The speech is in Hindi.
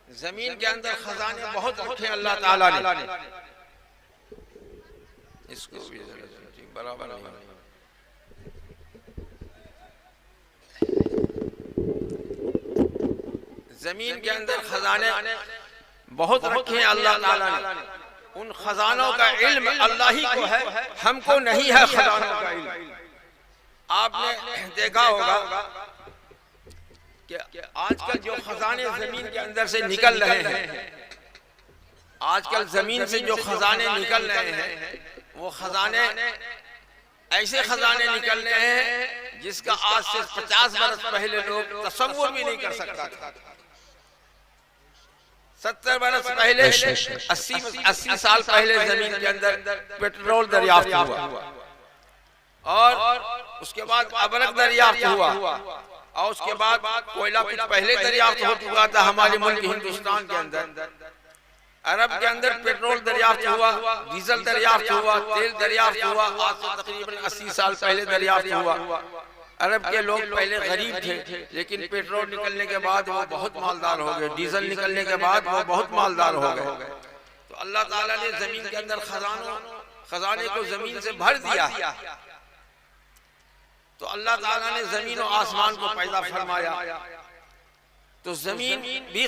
जमीन के अंदर खजाने बहुत रखे अल्लाह ताला ने। इसको भी बराबर नहीं। जमीन के अंदर खजाने बहुत रखे हैं अल्लाह ताला ने। उन खजानों का इल्म अल्लाह ही को है, हमको नहीं है खजानों का इल्म। आपने देखा होगा कि आजकल जो खजाने जमीन के अंदर से निकल रहे हैं, आजकल जमीन से जो खजाने निकल रहे हैं, वो खजाने ऐसे खजाने निकल रहे हैं जिसका आज से 50 वर्ष पहले लोग तसव्वुर भी नहीं कर सकता था। 70 वर्ष पहले, 80 साल पहले जमीन के अंदर पेट्रोल दरियाफ्त हुआ और उसके बाद अबरक दरियाफ्त हुआ और उसके बाद कोयला कुछ पहले दरियाफ्त हो चुका था हमारे मुल्क हिंदुस्तान के अंदर। अरब के अंदर पेट्रोल दरियाफ्त हुआ, डीजल दरियाफ्त हुआ, तेल दरियाफ्त हुआ, आज से तकरीबन 80 साल पहले दरियाफ्त हुआ। अरब के लोग पहले गरीब थे, लेकिन पेट्रोल निकलने के बाद वो बहुत मालदार हो गए, डीजल निकलने के बाद वो बहुत मालदार हो गए। तो अल्लाह ताला ने जमीन के अंदर खजाने को जमीन से भर दिया। तो अल्लाह ताला ने जमीन और आसमान को पैदा फरमाया, तो जमीन भी